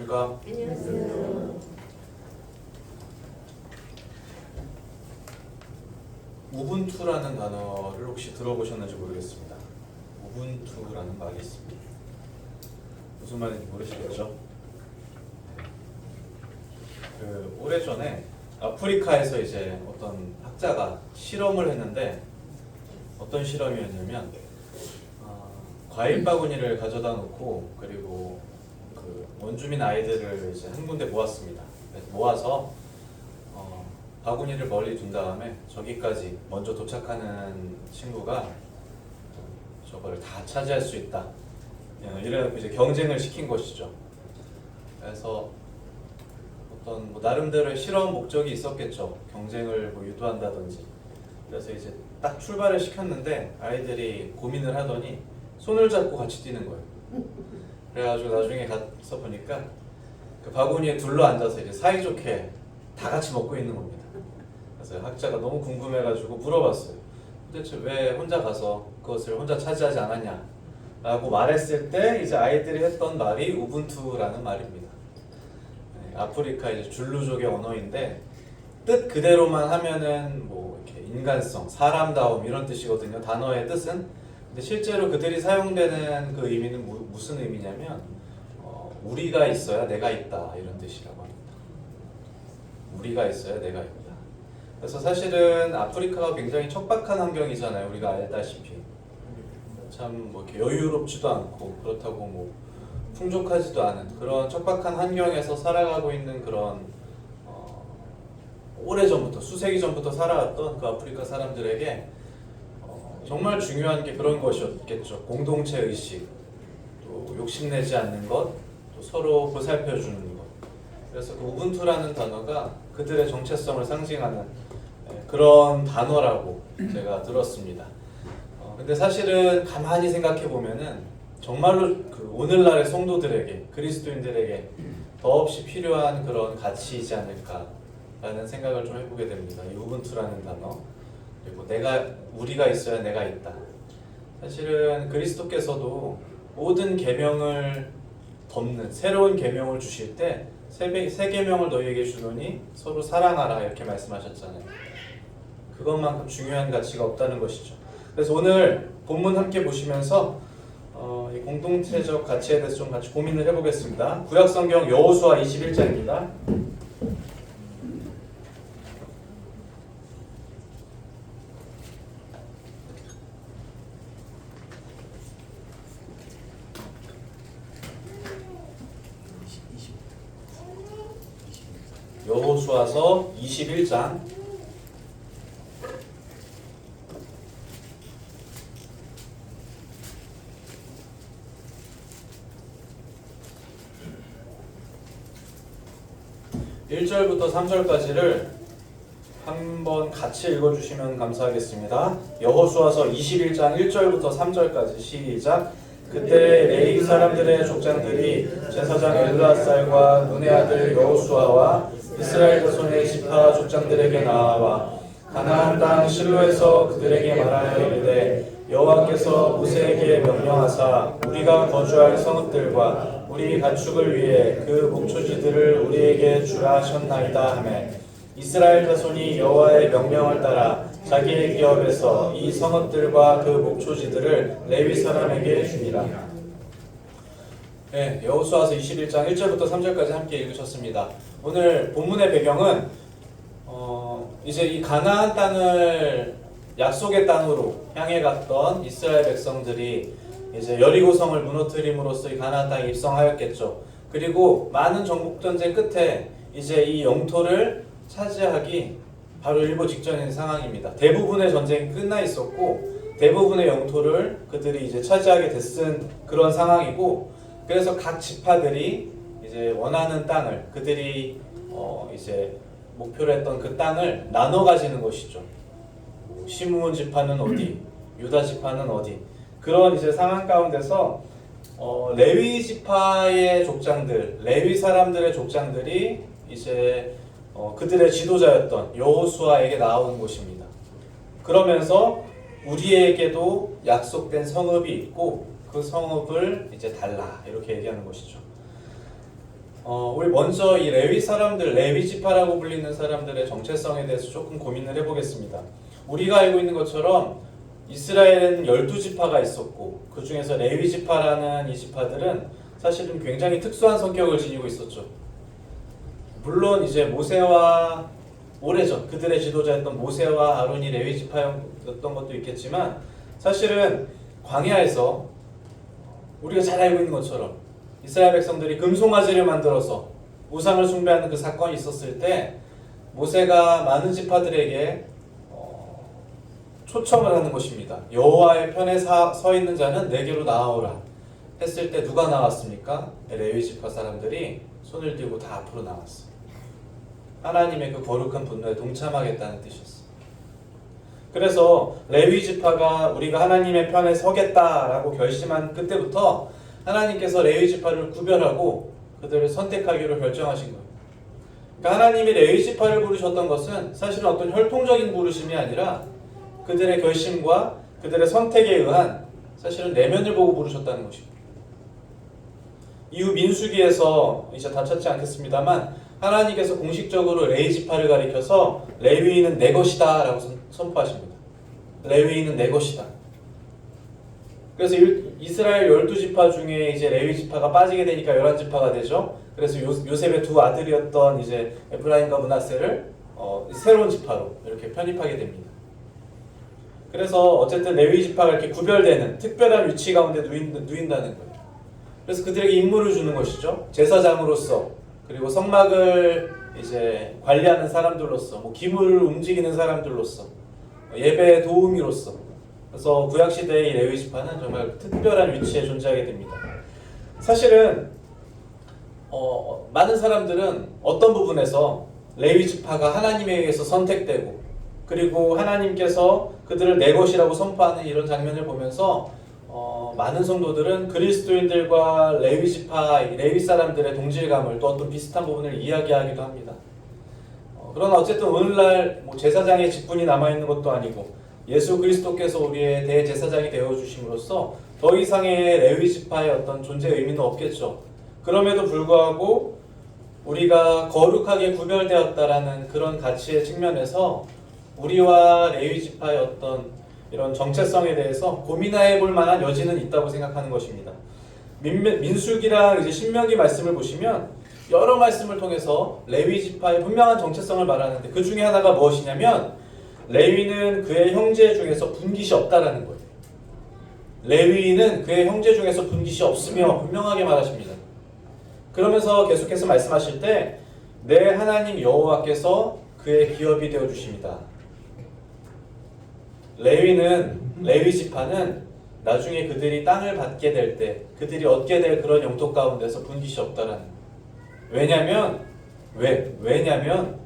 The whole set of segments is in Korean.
안녕하십니까? 안녕하세요. 우분투라는 단어를 혹시 들어보셨는지 모르겠습니다. 우분투라는 말이 있습니다. 무슨 말인지 모르시겠죠? 오래전에 아프리카에서 이제 어떤 학자가 실험을 했는데 어떤 실험이었냐면 과일 바구니를 가져다 놓고 그리고 그 원주민 아이들을 이제 한 군데 모았습니다. 모아서 바구니를 멀리 둔 다음에 저기까지 먼저 도착하는 친구가 저거를 다 차지할 수 있다. 이래서 이제 경쟁을 시킨 것이죠. 그래서 어떤 나름대로의 실험 목적이 있었겠죠. 경쟁을 유도한다든지. 그래서 이제 딱 출발을 시켰는데 아이들이 고민을 하더니 손을 잡고 같이 뛰는 거예요. 그래가지고 나중에 가서 보니까 그 바구니에 둘러 앉아서 이제 사이좋게 다 같이 먹고 있는 겁니다. 그래서 학자가 너무 궁금해가지고 물어봤어요. 도대체 왜 혼자 가서 그것을 혼자 차지하지 않았냐? 라고 말했을 때 이제 아이들이 했던 말이 우분투라는 말입니다. 아프리카 이제 줄루족의 언어인데 뜻 그대로만 하면은 뭐 이렇게 인간성, 사람다움 이런 뜻이거든요. 단어의 뜻은. 근데 실제로 그들이 사용되는 그 의미는 무슨 의미냐면 우리가 있어야 내가 있다 이런 뜻이라고 합니다. 우리가 있어야 내가 있다. 그래서 사실은 아프리카가 굉장히 척박한 환경이잖아요. 우리가 알다시피 참 뭐 이렇게 여유롭지도 않고 그렇다고 뭐 풍족하지도 않은 그런 척박한 환경에서 살아가고 있는 그런 오래전부터 수세기 전부터 살아왔던 그 아프리카 사람들에게 정말 중요한 게 그런 것이었겠죠. 공동체 의식, 또 욕심내지 않는 것, 또 서로 보살펴주는 것. 그래서 그 우분투라는 단어가 그들의 정체성을 상징하는 그런 단어라고 제가 들었습니다. 근데 사실은 가만히 생각해 보면은 정말로 그 오늘날의 성도들에게, 그리스도인들에게 더없이 필요한 그런 가치이지 않을까라는 생각을 좀 해보게 됩니다. 이 우분투라는 단어. 그리고 우리가 있어야 내가 있다. 사실은 그리스도께서도 모든 계명을 덮는 새로운 계명을 주실 때 새 계명을 너희에게 주노니 서로 사랑하라 이렇게 말씀하셨잖아요. 그것만큼 중요한 가치가 없다는 것이죠. 그래서 오늘 본문 함께 보시면서 이 공동체적 가치에 대해서 좀 같이 고민을 해보겠습니다. 구약성경 여호수아 21장입니다. 여호수아서 21장 1절부터 3절까지를 한번 같이 읽어주시면 감사하겠습니다. 여호수아서 21장 1절부터 3절까지 시작. 그때 레위 사람들의 족장들이 제사장 엘르아살과 눈의 아들 여호수아와 이스라엘 자손의 지파 족장들에게 나아와 가나안 땅 실로에서 그들에게 말하여 이르되 여호와께서 모세에게 명령하사 우리가 거주할 성읍들과 우리 가축을 위해 그 목초지들을 우리에게 주라 하셨나이다 하매 이스라엘 자손이 여호와의 명령을 따라 자기의 기업에서 이 성읍들과 그 목초지들을 레위 사람에게 주니라. 네, 여호수아서 21장 1절부터 3절까지 함께 읽으셨습니다. 오늘 본문의 배경은 이제 이 가나안 땅을 약속의 땅으로 향해 갔던 이스라엘 백성들이 이제 여리고성을 무너뜨림으로써 이 가나안 땅에 입성하였겠죠. 그리고 많은 정복 전쟁 끝에 이제 이 영토를 차지하기 바로 일보 직전인 상황입니다. 대부분의 전쟁이 끝나 있었고 대부분의 영토를 그들이 이제 차지하게 됐은 그런 상황이고 그래서 각 지파들이 이제 원하는 땅을 그들이 이제 목표로 했던 그 땅을 나눠 가지는 것이죠. 시므온 지파는 어디, 유다 지파는 어디 그런 이제 상황 가운데서 레위 지파의 족장들, 레위 사람들의 족장들이 이제 그들의 지도자였던 여호수아에게 나온 곳입니다. 그러면서 우리에게도 약속된 성읍이 있고 그 성읍을 이제 달라 이렇게 얘기하는 것이죠. 우리 먼저 이 레위 사람들, 레위 지파라고 불리는 사람들의 정체성에 대해서 조금 고민을 해보겠습니다. 우리가 알고 있는 것처럼 이스라엘에는 12지파가 있었고 그 중에서 레위 지파라는 이 지파들은 사실은 굉장히 특수한 성격을 지니고 있었죠. 물론 이제 모세와 오래전 그들의 지도자였던 모세와 아론이 레위 지파였던 것도 있겠지만 사실은 광야에서 우리가 잘 알고 있는 것처럼 이스라엘 백성들이 금송아지를 만들어서 우상을 숭배하는 그 사건이 있었을 때 모세가 많은 지파들에게 초청을 하는 것입니다. 여호와의 편에 서 있는 자는 내게로 나아오라 했을 때 누가 나왔습니까? 레위 지파 사람들이 손을 들고 다 앞으로 나왔어요. 하나님의 그 거룩한 분노에 동참하겠다는 뜻이었어요. 그래서 레위 지파가 우리가 하나님의 편에 서겠다라고 결심한 그때부터 하나님께서 레위 지파를 구별하고 그들을 선택하기로 결정하신 거예요. 그러니까 하나님이 레위 지파를 부르셨던 것은 사실은 어떤 혈통적인 부르심이 아니라 그들의 결심과 그들의 선택에 의한 사실은 내면을 보고 부르셨다는 것입니다. 이후 민수기에서 이제 다 찾지 않겠습니다만 하나님께서 공식적으로 레위 지파를 가리켜서 레위인은 내 것이다 라고 선포하십니다. 레위인은 내 것이다. 그래서 이스라엘 12지파 중에 이제 레위 지파가 빠지게 되니까 11지파가 되죠. 그래서 요셉의 두 아들이었던 이제 에프라임과 므낫세를 새로운 지파로 이렇게 편입하게 됩니다. 그래서 어쨌든 레위 지파가 이렇게 구별되는 특별한 위치 가운데 누인다는 거예요. 그래서 그들에게 임무를 주는 것이죠. 제사장으로서 그리고 성막을 이제 관리하는 사람들로서 뭐 기물을 움직이는 사람들로서 예배의 도우미로서 그래서 구약시대의 이 레위 지파는 정말 특별한 위치에 존재하게 됩니다. 사실은 많은 사람들은 어떤 부분에서 레위 지파가 하나님에 의해서 선택되고 그리고 하나님께서 그들을 내 것이라고 선포하는 이런 장면을 보면서 많은 성도들은 그리스도인들과 레위 지파, 레위 사람들의 동질감을 또 어떤 비슷한 부분을 이야기하기도 합니다. 그러나 어쨌든 오늘날 뭐 제사장의 직분이 남아있는 것도 아니고 예수 그리스도께서 우리의 대제사장이 되어주심으로써 더 이상의 레위 지파의 어떤 존재 의미는 없겠죠. 그럼에도 불구하고 우리가 거룩하게 구별되었다라는 그런 가치의 측면에서 우리와 레위 지파의 어떤 이런 정체성에 대해서 고민해 볼 만한 여지는 있다고 생각하는 것입니다. 민수기랑 이제 신명기 말씀을 보시면 여러 말씀을 통해서 레위 지파의 분명한 정체성을 말하는데 그 중에 하나가 무엇이냐면 레위는 그의 형제 중에서 분깃이 없다라는 거예요. 레위는 그의 형제 중에서 분깃이 없으며 분명하게 말하십니다. 그러면서 계속해서 말씀하실 때 내 하나님 여호와께서 그의 기업이 되어 주십니다. 레위 지파는 나중에 그들이 땅을 받게 될 때 그들이 얻게 될 그런 영토 가운데서 분깃이 없다라는 거예요. 왜냐면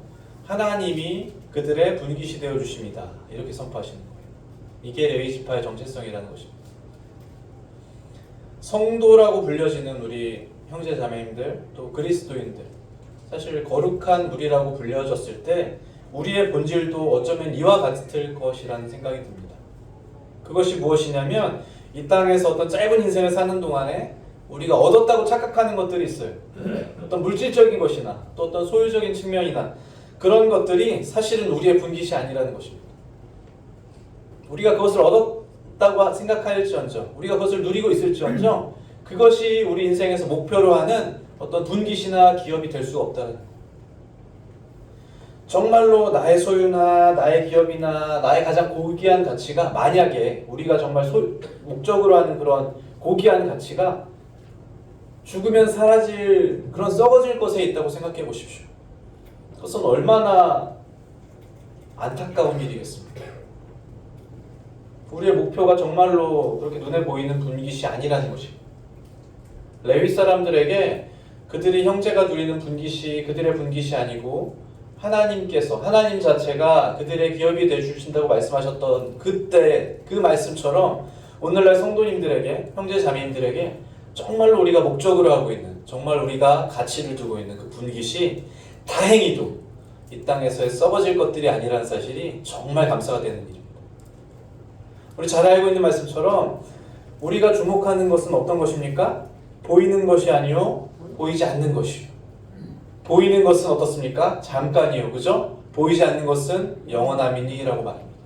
하나님이 그들의 분깃이 되어 주십니다. 이렇게 선포하시는 거예요. 이게 레위 지파의 정체성이라는 것입니다. 성도라고 불려지는 우리 형제 자매님들 또 그리스도인들 사실 거룩한 무리라고 불려졌을 때 우리의 본질도 어쩌면 이와 같을 것이라는 생각이 듭니다. 그것이 무엇이냐면 이 땅에서 어떤 짧은 인생을 사는 동안에 우리가 얻었다고 착각하는 것들이 있어요. 어떤 물질적인 것이나 또 어떤 소유적인 측면이나 그런 것들이 사실은 우리의 분깃이 아니라는 것입니다. 우리가 그것을 얻었다고 생각할지언정 우리가 그것을 누리고 있을지언정 그것이 우리 인생에서 목표로 하는 어떤 분깃이나 기업이 될 수가 없다는 거예요. 정말로 나의 소유나 나의 기업이나 나의 가장 고귀한 가치가 만약에 우리가 정말 목적으로 하는 그런 고귀한 가치가 죽으면 사라질 그런 썩어질 것에 있다고 생각해 보십시오. 그것은 얼마나 안타까운 일이겠습니까? 우리의 목표가 정말로 그렇게 눈에 보이는 분깃이 아니라는 것입니다. 레위 사람들에게 그들이 형제가 누리는 분깃이 그들의 분깃이 아니고 하나님께서 하나님 자체가 그들의 기업이 되어주신다고 말씀하셨던 그때 그 말씀처럼 오늘날 성도님들에게 형제 자매님들에게 정말로 우리가 목적으로 하고 있는 정말 우리가 가치를 두고 있는 그 분깃이 다행히도 이 땅에서의 썩어질 것들이 아니라는 사실이 정말 감사가 되는 일입니다. 우리 잘 알고 있는 말씀처럼 우리가 주목하는 것은 어떤 것입니까? 보이는 것이 아니요 보이지 않는 것이요. 보이는 것은 어떻습니까? 잠깐이요. 그죠? 보이지 않는 것은 영원함이니라고 말합니다.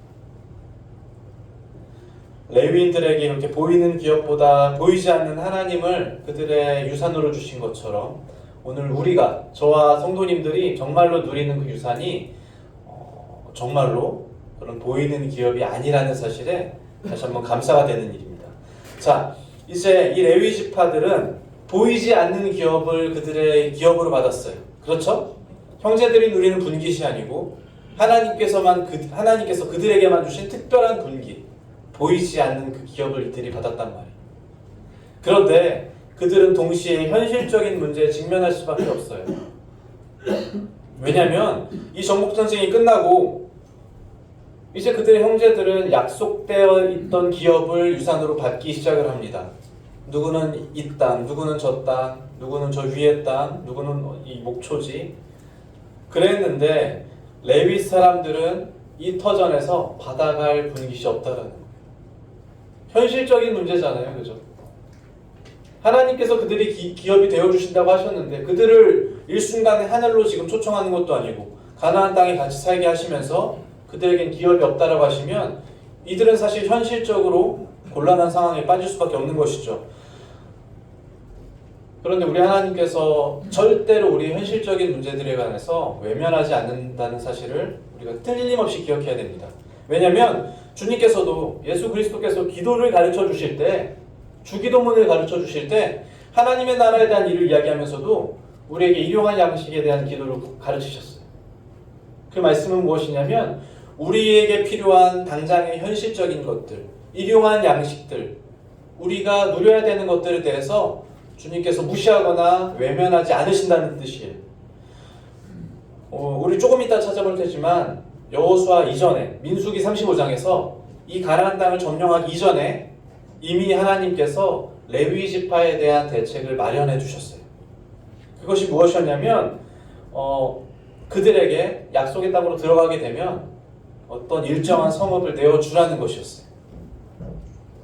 레위인들에게 이렇게 보이는 기업보다 보이지 않는 하나님을 그들의 유산으로 주신 것처럼 오늘 우리가, 저와 성도님들이 정말로 누리는 그 유산이 정말로 그런 보이는 기업이 아니라는 사실에 다시 한번 감사가 되는 일입니다. 자, 이제 이 레위 지파들은 보이지 않는 기업을 그들의 기업으로 받았어요. 그렇죠? 형제들이 누리는 분깃이 아니고 하나님께서 그들에게만 주신 특별한 분깃, 보이지 않는 그 기업을 이들이 받았단 말이에요. 그런데 그들은 동시에 현실적인 문제에 직면할 수밖에 없어요. 왜냐하면 이 정복전쟁이 끝나고 이제 그들의 형제들은 약속되어 있던 기업을 유산으로 받기 시작을 합니다. 누구는 이 땅, 누구는 저 땅, 누구는 저 위의 땅, 누구는 이 목초지. 그랬는데 레위 사람들은 이 터전에서 받아갈 분깃이 없다라는 거예요. 현실적인 문제잖아요. 그죠? 하나님께서 그들이 기업이 되어주신다고 하셨는데 그들을 일순간에 하늘로 지금 초청하는 것도 아니고 가나안 땅에 같이 살게 하시면서 그들에겐 기업이 없다라고 하시면 이들은 사실 현실적으로 곤란한 상황에 빠질 수밖에 없는 것이죠. 그런데 우리 하나님께서 절대로 우리 현실적인 문제들에 관해서 외면하지 않는다는 사실을 우리가 틀림없이 기억해야 됩니다. 왜냐하면 주님께서도, 예수 그리스도께서 기도를 가르쳐 주실 때, 주기도문을 가르쳐 주실 때 하나님의 나라에 대한 일을 이야기하면서도 우리에게 일용할 양식에 대한 기도를 가르치셨어요. 그 말씀은 무엇이냐면 우리에게 필요한 당장의 현실적인 것들, 일용할 양식들, 우리가 누려야 되는 것들에 대해서 주님께서 무시하거나 외면하지 않으신다는 뜻이에요. 우리 조금 이따 찾아볼 테지만 여호수아 이전에 민수기 35장에서 이 가나안 땅을 점령하기 이전에 이미 하나님께서 레위 지파에 대한 대책을 마련해 주셨어요. 그것이 무엇이었냐면 그들에게 약속의 땅으로 들어가게 되면 어떤 일정한 성읍을 내어주라는 것이었어요.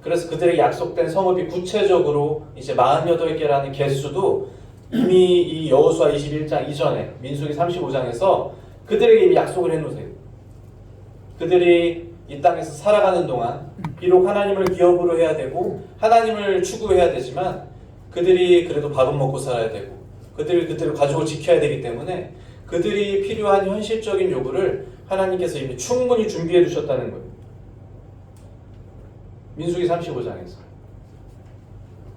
그래서 그들에게 약속된 성읍이 구체적으로 이제 48개라는 개수도 이미 이 여호수아 21장 이전에 민수기 35장에서 그들에게 이미 약속을 해놓으세요. 그들이 이 땅에서 살아가는 동안 비록 하나님을 기업으로 해야 되고 하나님을 추구해야 되지만 그들이 그래도 밥은 먹고 살아야 되고 그들의 가족을 지켜야 되기 때문에 그들이 필요한 현실적인 요구를 하나님께서 이미 충분히 준비해 두셨다는 거예요. 민수기 35장에서.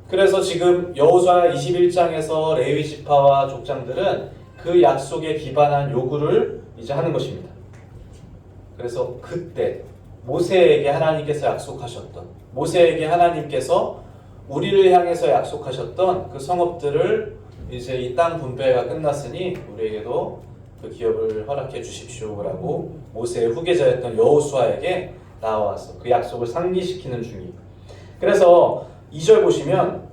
그래서 지금 여호수아 21장에서 레위 지파와 족장들은 그 약속에 기반한 요구를 이제 하는 것입니다. 그래서 그때 모세에게 하나님께서 약속하셨던, 모세에게 하나님께서 우리를 향해서 약속하셨던 그 성읍들을 이제 이 땅 분배가 끝났으니 우리에게도 그 기업을 허락해 주십시오라고 모세의 후계자였던 여호수아에게 나와서 그 약속을 상기시키는 중이에요. 그래서 2절 보시면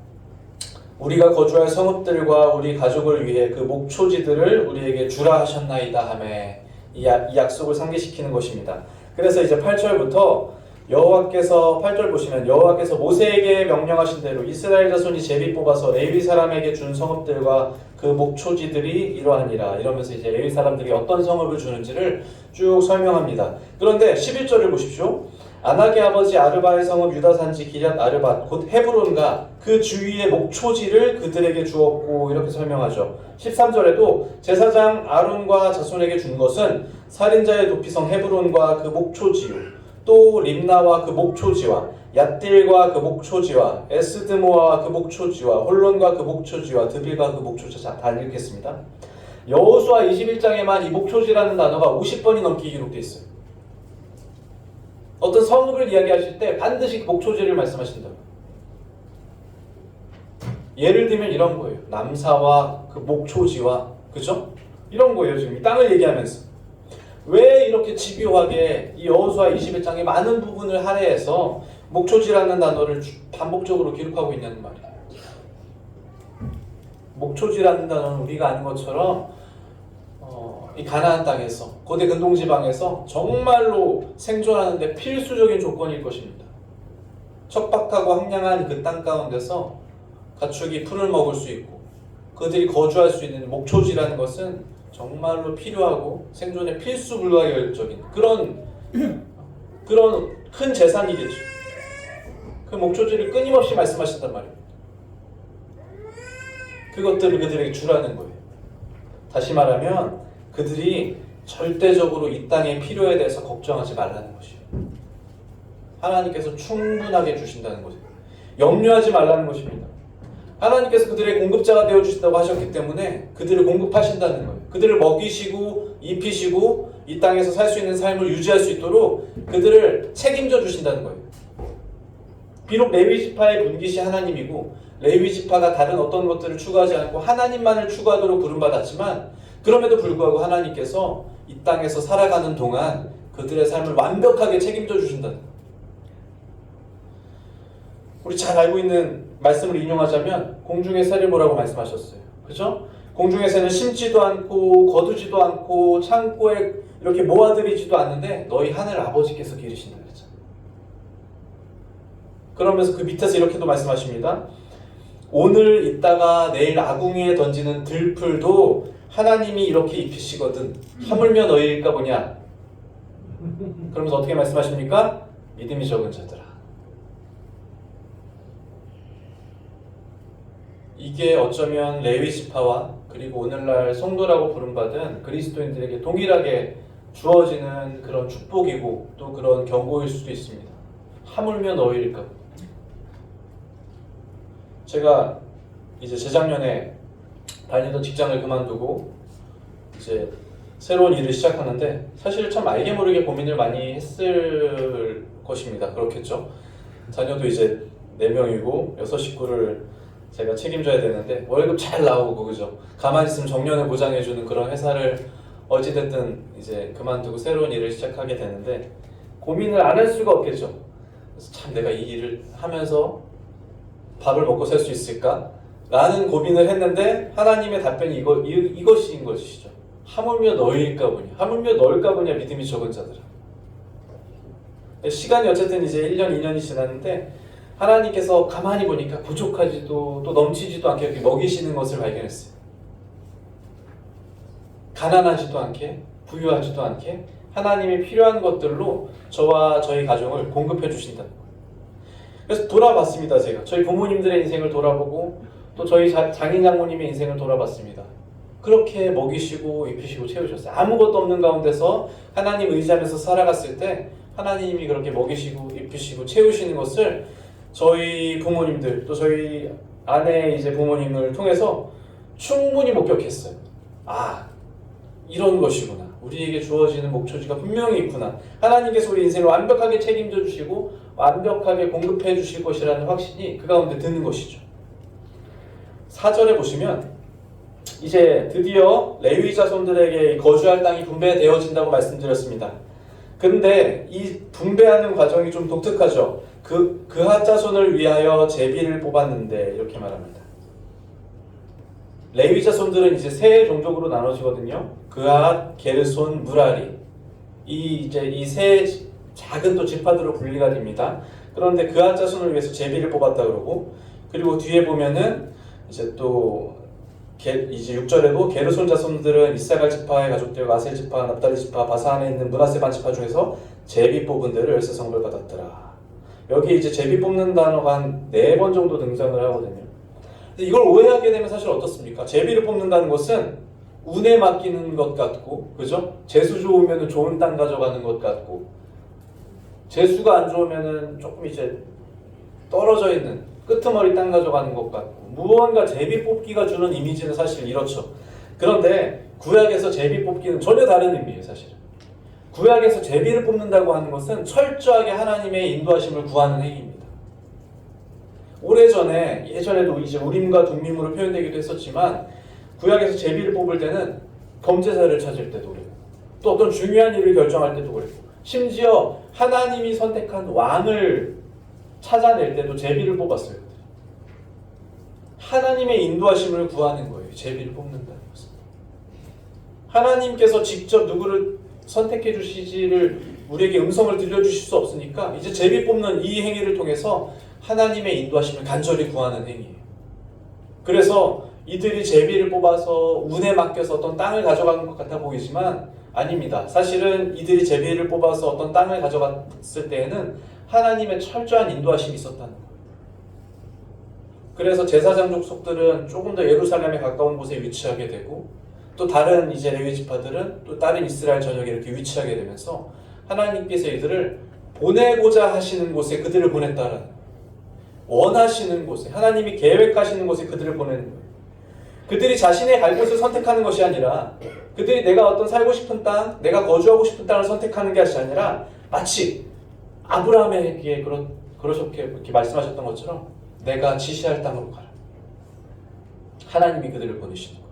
우리가 거주할 성읍들과 우리 가족을 위해 그 목초지들을 우리에게 주라 하셨나이다 하매 이 약속을 상기시키는 것입니다. 그래서 이제 8절부터 여호와께서 8절 보시면 여호와께서 모세에게 명령하신 대로 이스라엘 자손이 제비 뽑아서 레위 사람에게 준 성읍들과 그 목초지들이 이러하니라 이러면서 이제 레위 사람들이 어떤 성읍을 주는지를 쭉 설명합니다. 그런데 11절을 보십시오. 아낙의 아버지 아르바의 성읍 유다 산지 기럇 아르밧 곧 헤브론과 그 주위의 목초지를 그들에게 주었고 이렇게 설명하죠. 13절에도 제사장 아론과 자손에게 준 것은 살인자의 도피성 헤브론과 그 목초지요 또 림나와 그 목초지와 얏딜과 그 목초지와 에스드모아와 그 목초지와 홀론과 그 목초지와 드빌과 그 목초지. 자, 다 읽겠습니다. 여호수아 21장에만 이 목초지라는 단어가 50번이 넘게 기록되어 있어요. 어떤 성읍을 이야기하실 때 반드시 목초지를 말씀하신다. 예를 들면 이런 거예요. 남사와 그 목초지와, 그죠? 이런 거예요. 지금 이 땅을 얘기하면서 왜 이렇게 집요하게 이 여호수아 21장의 많은 부분을 할애해서 목초지라는 단어를 반복적으로 기록하고 있냐는 말이에요. 목초지라는 단어는 우리가 아는 것처럼 이 가나안 땅에서 고대 근동지방에서 정말로 생존하는 데 필수적인 조건일 것입니다. 척박하고 황량한 그 땅 가운데서 가축이 풀을 먹을 수 있고 그들이 거주할 수 있는 목초지라는 것은 정말로 필요하고 생존에 필수 불가결적인 그런 큰 재산이겠죠. 그 목초지를 끊임없이 말씀하신단 말입니다. 그것들을 그들에게 주라는 거예요. 다시 말하면 그들이 절대적으로 이 땅의 필요에 대해서 걱정하지 말라는 것이에요. 하나님께서 충분하게 주신다는 거죠. 염려하지 말라는 것입니다. 하나님께서 그들의 공급자가 되어주신다고 하셨기 때문에 그들을 공급하신다는 거예요. 그들을 먹이시고 입히시고 이 땅에서 살 수 있는 삶을 유지할 수 있도록 그들을 책임져 주신다는 거예요. 비록 레위지파의 분깃이 하나님이고 레위지파가 다른 어떤 것들을 추구하지 않고 하나님만을 추구하도록 부름받았지만 그럼에도 불구하고 하나님께서 이 땅에서 살아가는 동안 그들의 삶을 완벽하게 책임져 주신다는 거예요. 우리 잘 알고 있는 말씀을 인용하자면 공중의 새를 보라고 말씀하셨어요. 그죠? 공중의 새는 심지도 않고 거두지도 않고 창고에 이렇게 모아들이지도 않는데 너희 하늘 아버지께서 기르신다 그랬잖아요. 그러면서 그 밑에서 이렇게도 말씀하십니다. 오늘 있다가 내일 아궁이에 던지는 들풀도 하나님이 이렇게 입히시거든 하물며 너희일까 보냐. 그러면서 어떻게 말씀하십니까? 믿음이 적은 자들아. 이게 어쩌면 레위지파와 그리고 오늘날 성도라고 부름받은 그리스도인들에게 동일하게 주어지는 그런 축복이고 또 그런 경고일 수도 있습니다. 하물며 너희일까. 제가 이제 재작년에 다니던 직장을 그만두고 이제 새로운 일을 시작하는데 사실 참 알게 모르게 고민을 많이 했을 것입니다. 그렇겠죠. 자녀도 이제 4명이고 6식구를 제가 책임져야 되는데 월급 잘 나오고 그죠. 가만히 있으면 정년을 보장해주는 그런 회사를 어찌됐든 이제 그만두고 새로운 일을 시작하게 되는데 고민을 안 할 수가 없겠죠. 그래서 참 내가 이 일을 하면서 밥을 먹고 살 수 있을까? 라는 고민을 했는데 하나님의 답변이 이것인 것이죠. 하물며 너희일까 보냐. 하물며 너일까 보냐 믿음이 적은 자들아. 시간이 어쨌든 이제 1년, 2년이 지났는데 하나님께서 가만히 보니까 부족하지도 또 넘치지도 않게 이렇게 먹이시는 것을 발견했어요. 가난하지도 않게 부유하지도 않게 하나님이 필요한 것들로 저와 저희 가정을 공급해 주신다는 거예요. 그래서 돌아봤습니다. 제가 저희 부모님들의 인생을 돌아보고 또 저희 장인 장모님의 인생을 돌아봤습니다. 그렇게 먹이시고 입히시고 채우셨어요. 아무것도 없는 가운데서 하나님 의지하면서 살아갔을 때 하나님이 그렇게 먹이시고 입히시고 채우시는 것을 저희 부모님들 또 저희 아내 이제 부모님을 통해서 충분히 목격했어요. 아, 이런 것이구나. 우리에게 주어지는 목초지가 분명히 있구나. 하나님께서 우리 인생을 완벽하게 책임져 주시고 완벽하게 공급해 주실 것이라는 확신이 그 가운데 드는 것이죠. 4절에 보시면 이제 드디어 레위 자손들에게 거주할 땅이 분배되어진다고 말씀드렸습니다. 근데 이 분배하는 과정이 좀 독특하죠. 그앗 자손을 위하여 제비를 뽑았는데 이렇게 말합니다. 레위 자손들은 이제 세 종족으로 나눠지거든요. 그앗, 게르손, 무라리. 이 세 작은 또 지파들로 분리가 됩니다. 그런데 그앗 자손을 위해서 제비를 뽑았다 그러고 그리고 뒤에 보면은 이제 또 이제 6절에도 게르손 자손들은 이사갈 지파의 가족들과 아셀 지파, 납달리 지파, 바사안에 있는 므낫세 반 지파 중에서 제비 뽑은 대로 열세 성을 받았더라. 여기 이제 제비 뽑는 단어가 한 4번 정도 등장을 하거든요. 근데 이걸 오해하게 되면 사실 어떻습니까? 제비를 뽑는다는 것은 운에 맡기는 것 같고, 그죠? 재수 좋으면 좋은 땅 가져가는 것 같고, 재수가 안 좋으면 조금 이제 떨어져 있는 끄트머리 땅 가져가는 것 같고, 무언가 제비 뽑기가 주는 이미지는 사실 이렇죠. 그런데 구약에서 제비 뽑기는 전혀 다른 의미예요, 사실은. 구약에서 제비를 뽑는다고 하는 것은 철저하게 하나님의 인도하심을 구하는 행위입니다. 예전에도 이제 우림과 둠밈으로 표현되기도 했었지만 구약에서 제비를 뽑을 때는 범죄자를 찾을 때도 그래요. 또 어떤 중요한 일을 결정할 때도 그래요. 심지어 하나님이 선택한 왕을 찾아낼 때도 제비를 뽑았어요. 하나님의 인도하심을 구하는 거예요. 제비를 뽑는다는 것은. 하나님께서 직접 누구를 선택해 주시지를 우리에게 음성을 들려주실 수 없으니까 이제 제비 뽑는 이 행위를 통해서 하나님의 인도하심을 간절히 구하는 행위예요. 그래서 이들이 제비를 뽑아서 운에 맡겨서 어떤 땅을 가져간 것 같아 보이지만 아닙니다. 사실은 이들이 제비를 뽑아서 어떤 땅을 가져갔을 때에는 하나님의 철저한 인도하심이 있었다는 거예요. 그래서 제사장 족속들은 조금 더 예루살렘에 가까운 곳에 위치하게 되고 또 다른 이제 레위 지파들은 또 다른 이스라엘 전역에 이렇게 위치하게 되면서 하나님께서 이들을 보내고자 하시는 곳에 그들을 보냈다라는 거예요. 원하시는 곳에, 하나님이 계획하시는 곳에 그들을 보내는 거예요. 그들이 자신의 갈 곳을 선택하는 것이 아니라 그들이 내가 어떤 살고 싶은 땅, 내가 거주하고 싶은 땅을 선택하는 것이 아니라 마치 아브라함에게 그렇게 이렇게 말씀하셨던 것처럼 내가 지시할 땅으로 가라. 하나님이 그들을 보내시는 거예요.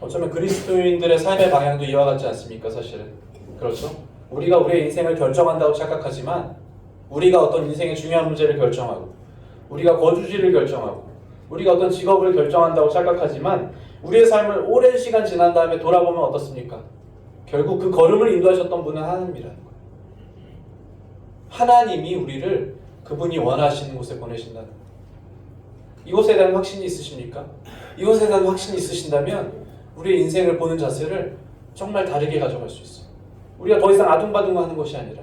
어쩌면 그리스도인들의 삶의 방향도 이와 같지 않습니까? 사실은 그렇죠? 우리가 우리의 인생을 결정한다고 착각하지만 우리가 어떤 인생의 중요한 문제를 결정하고 우리가 거주지를 결정하고 우리가 어떤 직업을 결정한다고 착각하지만 우리의 삶을 오랜 시간 지난 다음에 돌아보면 어떻습니까? 결국 그 걸음을 인도하셨던 분은 하나님이라는 거예요. 하나님이 우리를 그분이 원하시는 곳에 보내신다는 거예요. 이것에 대한 확신이 있으십니까? 이것에 대한 확신이 있으신다면 우리의 인생을 보는 자세를 정말 다르게 가져갈 수 있어요. 우리가 더 이상 아둥바둥하는 것이 아니라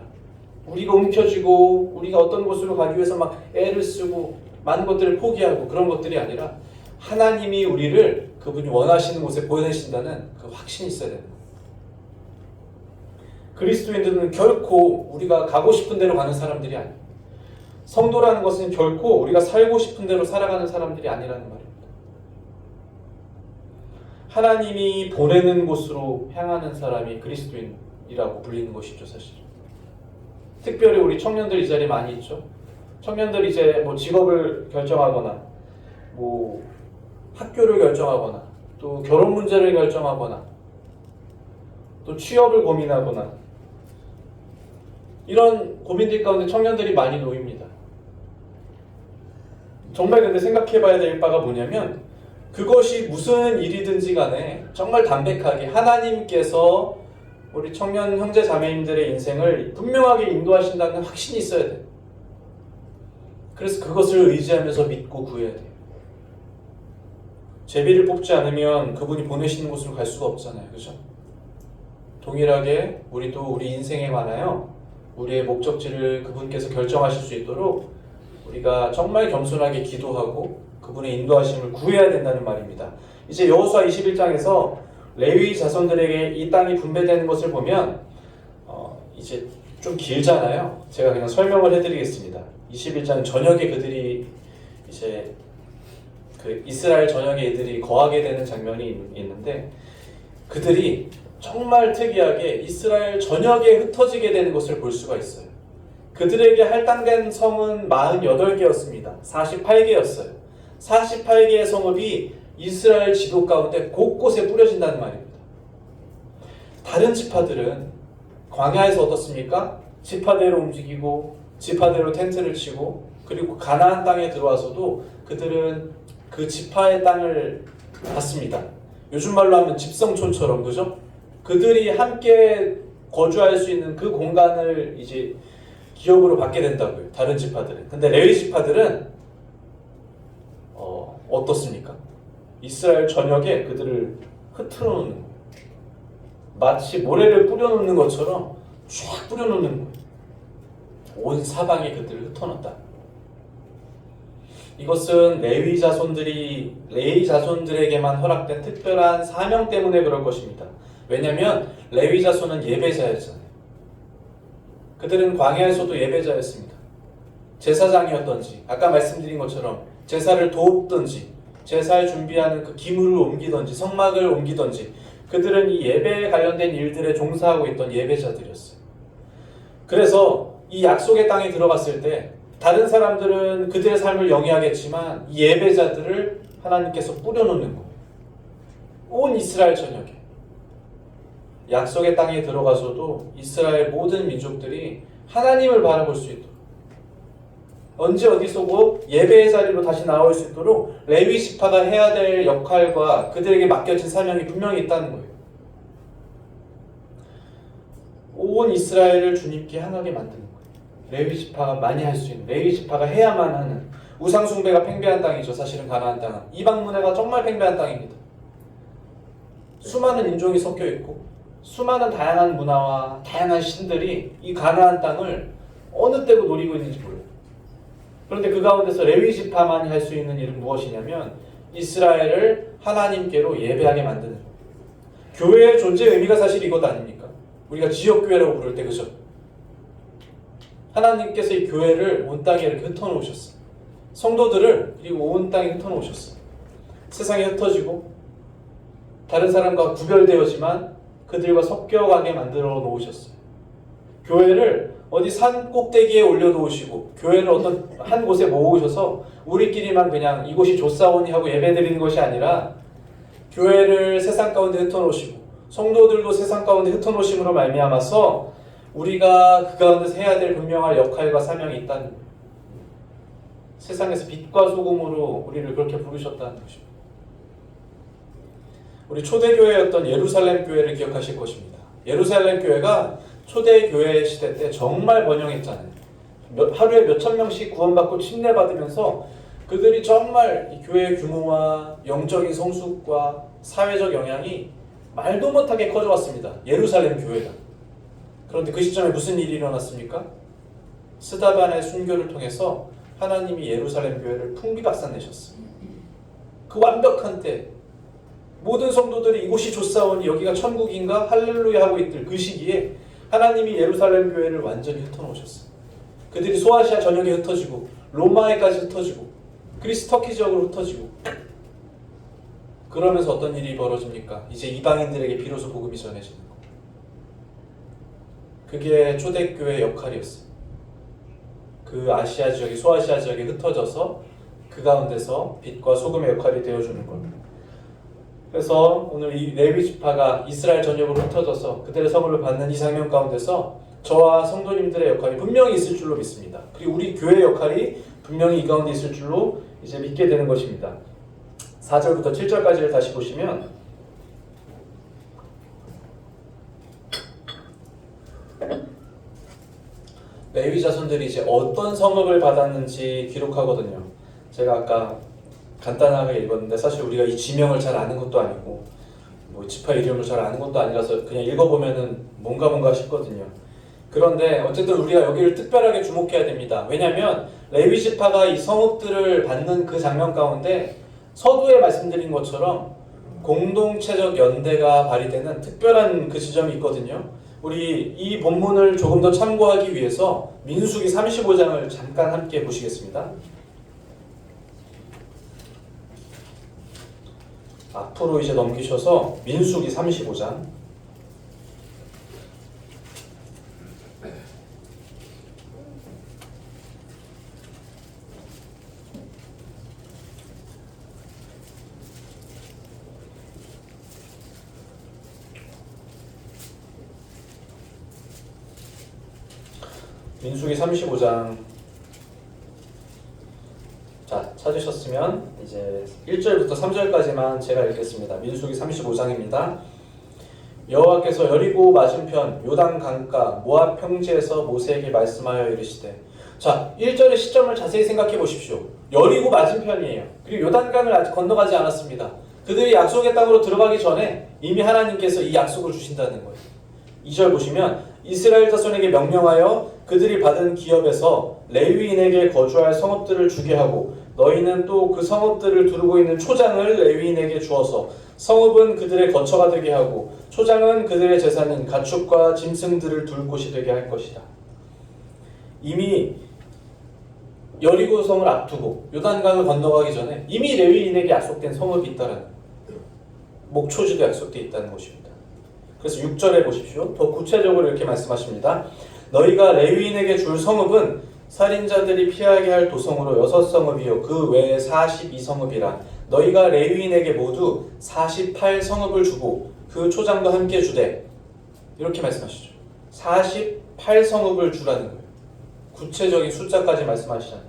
우리가 움켜쥐고 우리가 어떤 곳으로 가기 위해서 막 애를 쓰고 많은 것들을 포기하고 그런 것들이 아니라 하나님이 우리를 그분이 원하시는 곳에 보내신다는 그 확신이 있어야 되는 거예요. 그리스도인들은 결코 우리가 가고 싶은 대로 가는 사람들이 아니에요. 성도라는 것은 결코 우리가 살고 싶은 대로 살아가는 사람들이 아니라는 말입니다. 하나님이 보내는 곳으로 향하는 사람이 그리스도인이라고 불리는 것이죠, 사실. 특별히 우리 청년들 이 자리에 많이 있죠. 청년들이 이제 뭐 직업을 결정하거나, 뭐 학교를 결정하거나, 또 결혼 문제를 결정하거나, 또 취업을 고민하거나, 이런 고민들 가운데 청년들이 많이 놓입니다. 정말 근데 생각해봐야 될 바가 뭐냐면 그것이 무슨 일이든지 간에 정말 담백하게 하나님께서 우리 청년 형제 자매님들의 인생을 분명하게 인도하신다는 확신이 있어야 돼요. 그래서 그것을 의지하면서 믿고 구해야 돼요. 제비를 뽑지 않으면 그분이 보내시는 곳으로 갈 수가 없잖아요. 그죠? 동일하게 우리도 우리 인생에 관하여 우리의 목적지를 그분께서 결정하실 수 있도록 우리가 정말 겸손하게 기도하고 그분의 인도하심을 구해야 된다는 말입니다. 이제 여호수아 21장에서 레위 자손들에게 이 땅이 분배되는 것을 보면 이제 좀 길잖아요. 제가 그냥 설명을 해드리겠습니다. 21장 저녁에 그들이 이제 그 이스라엘 전역에 이들이 거하게 되는 장면이 있는데 그들이 정말 특이하게 이스라엘 전역에 흩어지게 되는 것을 볼 수가 있어요. 그들에게 할당된 성은 48개였습니다. 48개였어요. 48개의 성읍이 이스라엘 지도 가운데 곳곳에 뿌려진다는 말입니다. 다른 지파들은 광야에서 어떻습니까? 지파대로 움직이고 지파대로 텐트를 치고 그리고 가나안 땅에 들어와서도 그들은 그 지파의 땅을 받습니다. 요즘 말로 하면 집성촌처럼, 그죠? 그들이 함께 거주할 수 있는 그 공간을 이제 기업으로 받게 된다고요. 다른 지파들은. 근데 레위 지파들은 어떻습니까? 이스라엘 전역에 그들을 흩어 놓는 거예요. 마치 모래를 뿌려놓는 것처럼 쫙 뿌려놓는 거예요. 온 사방에 그들을 흩어놨다. 이것은 레위 자손들에게만 허락된 특별한 사명 때문에 그럴 것입니다. 왜냐하면 레위 자손은 예배자였잖아요. 그들은 광야에서도 예배자였습니다. 제사장이었던지 아까 말씀드린 것처럼 제사를 돕든지 제사에 준비하는 그 기물을 옮기든지 성막을 옮기든지 그들은 이 예배에 관련된 일들에 종사하고 있던 예배자들이었어요. 그래서 이 약속의 땅에 들어갔을 때 다른 사람들은 그들의 삶을 영위하겠지만 이 예배자들을 하나님께서 뿌려놓는 거예요. 온 이스라엘 전역에. 약속의 땅에 들어가서도 이스라엘 모든 민족들이 하나님을 바라볼 수 있도록 언제 어디서고 예배의 자리로 다시 나올 수 있도록 레위 지파가 해야 될 역할과 그들에게 맡겨진 사명이 분명히 있다는 거예요. 온 이스라엘을 주님께 향하게 만드는 거예요. 레위 지파가 많이 할 수 있는, 레위 지파가 해야만 하는 우상 숭배가 팽배한 땅이죠. 사실은 가나안 땅은 이방 문화가 정말 팽배한 땅입니다. 수많은 인종이 섞여 있고 수많은 다양한 문화와 다양한 신들이 이 가나안 땅을 어느 때고 노리고 있는지 몰라요. 그런데 그 가운데서 레위 지파만이 할 수 있는 일은 무엇이냐면 이스라엘을 하나님께로 예배하게 만드는 거예요. 교회의 존재 의미가 사실 이것 아닙니까? 우리가 지역교회라고 부를 때 그죠? 하나님께서 이 교회를 온 땅에 이렇게 흩어놓으셨어요. 성도들을 그리고 온 땅에 흩어놓으셨어요. 세상에 흩어지고 다른 사람과 구별되었지만 그들과 섞여가게 만들어 놓으셨어요. 교회를 어디 산 꼭대기에 올려놓으시고 교회를 어떤 한 곳에 모으셔서 우리끼리만 그냥 이곳이 좋사오니 하고 예배드리는 것이 아니라 교회를 세상 가운데 흩어놓으시고 성도들도 세상 가운데 흩어놓으심으로 말미암아서 우리가 그 가운데서 해야 될 분명한 역할과 사명이 있다는 거예요. 세상에서 빛과 소금으로 우리를 그렇게 부르셨다는 것입니다. 우리 초대교회였던 예루살렘 교회를 기억하실 것입니다. 예루살렘 교회가 초대교회 시대 때 정말 번영했잖아요. 하루에 몇천 명씩 구원받고 침례받으면서 그들이 정말 이 교회의 규모와 영적인 성숙과 사회적 영향이 말도 못하게 커져왔습니다. 예루살렘 교회가. 그런데 그 시점에 무슨 일이 일어났습니까? 스다반의 순교를 통해서 하나님이 예루살렘 교회를 풍비박산내셨어요. 그 완벽한 때 모든 성도들이 이곳이 좋사오니 여기가 천국인가 할렐루야 하고 있들 그 시기에 하나님이 예루살렘 교회를 완전히 흩어놓으셨어요. 그들이 소아시아 전역에 흩어지고 로마에까지 흩어지고 그리스 터키 지역으로 흩어지고 그러면서 어떤 일이 벌어집니까? 이제 이방인들에게 비로소 복음이 전해지는 거. 그게 초대교회의 역할이었어요. 그 아시아 지역이 소아시아 지역에 흩어져서 그 가운데서 빛과 소금의 역할이 되어주는 겁니다. 그래서 오늘 이 레위 지파가 이스라엘 전역으로 흩어져서 그들의 선물을 받는 이 장면 가운데서 저와 성도님들의 역할이 분명히 있을 줄로 믿습니다. 그리고 우리 교회의 역할이 분명히 이 가운데 있을 줄로 이제 믿게 되는 것입니다. 4절부터 7절까지를 다시 보시면 레위 자손들이 이제 어떤 성읍을 받았는지 기록하거든요. 제가 아까 간단하게 읽었는데 사실 우리가 이 지명을 잘 아는 것도 아니고 뭐 지파 이름을 잘 아는 것도 아니라서 그냥 읽어보면은 뭔가 싶거든요. 그런데 어쨌든 우리가 여기를 특별하게 주목해야 됩니다. 왜냐하면 레위 지파가 이 성읍들을 받는 그 장면 가운데 서두에 말씀드린 것처럼 공동체적 연대가 발휘되는 특별한 그 지점이 있거든요. 우리 이 본문을 조금 더 참고하기 위해서 민수기 35장을 잠깐 함께 보시겠습니다. 앞으로 이제 넘기셔서 민수기 35장 민수기 35장 자, 찾으셨으면 이제 1절부터 3절까지만 제가 읽겠습니다. 민수기 35장입니다. 여호와께서 여리고 맞은편 요단 강가 모압 평지에서 모세에게 말씀하여 이르시되 자, 1절의 시점을 자세히 생각해 보십시오. 여리고 맞은편이에요. 그리고 요단강을 아직 건너가지 않았습니다. 그들이 약속의 땅으로 들어가기 전에 이미 하나님께서 이 약속을 주신다는 거예요. 2절 보시면 이스라엘 자손에게 명령하여 그들이 받은 기업에서 레위인에게 거주할 성읍들을 주게 하고 너희는 또 그 성읍들을 두르고 있는 초장을 레위인에게 주어서 성읍은 그들의 거처가 되게 하고 초장은 그들의 재산인 가축과 짐승들을 둘 곳이 되게 할 것이다. 이미 여리고성을 앞두고 요단강을 건너가기 전에 이미 레위인에게 약속된 성읍이 있다는 목초지도 약속되어 있다는 것입니다. 그래서 6절에 보십시오. 더 구체적으로 이렇게 말씀하십니다. 너희가 레위인에게 줄 성읍은 살인자들이 피하게 할 도성으로 6성읍이요 그 외에 42성읍이라 너희가 레위인에게 모두 48성읍을 주고 그 초장도 함께 주되 이렇게 말씀하시죠. 48성읍을 주라는 거예요. 구체적인 숫자까지 말씀하시잖아요.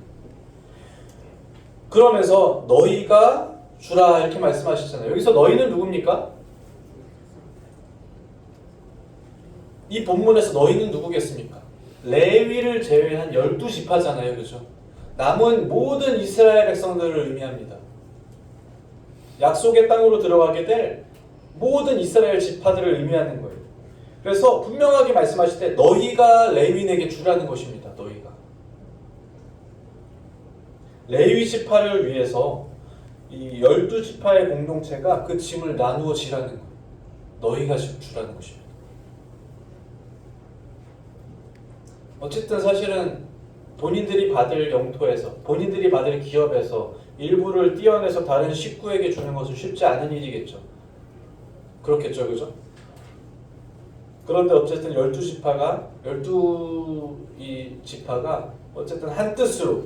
그러면서 너희가 주라 이렇게 말씀하시잖아요. 여기서 너희는 누굽니까? 이 본문에서 너희는 누구겠습니까? 레위를 제외한 12지파잖아요. 그죠? 남은 모든 이스라엘 백성들을 의미합니다. 약속의 땅으로 들어가게 될 모든 이스라엘 지파들을 의미하는 거예요. 그래서 분명하게 말씀하실 때 너희가 레위인에게 주라는 것입니다. 너희가 레위 지파를 위해서 이 12지파의 공동체가 그 짐을 나누어 지라는 거예요. 너희가 주라는 것입니다. 어쨌든 사실은 본인들이 받을 영토에서, 본인들이 받을 기업에서 일부를 떼어내서 다른 식구에게 주는 것은 쉽지 않은 일이겠죠. 그렇겠죠, 그죠? 그런데 어쨌든 12지파가, 12지파가 어쨌든 한 뜻으로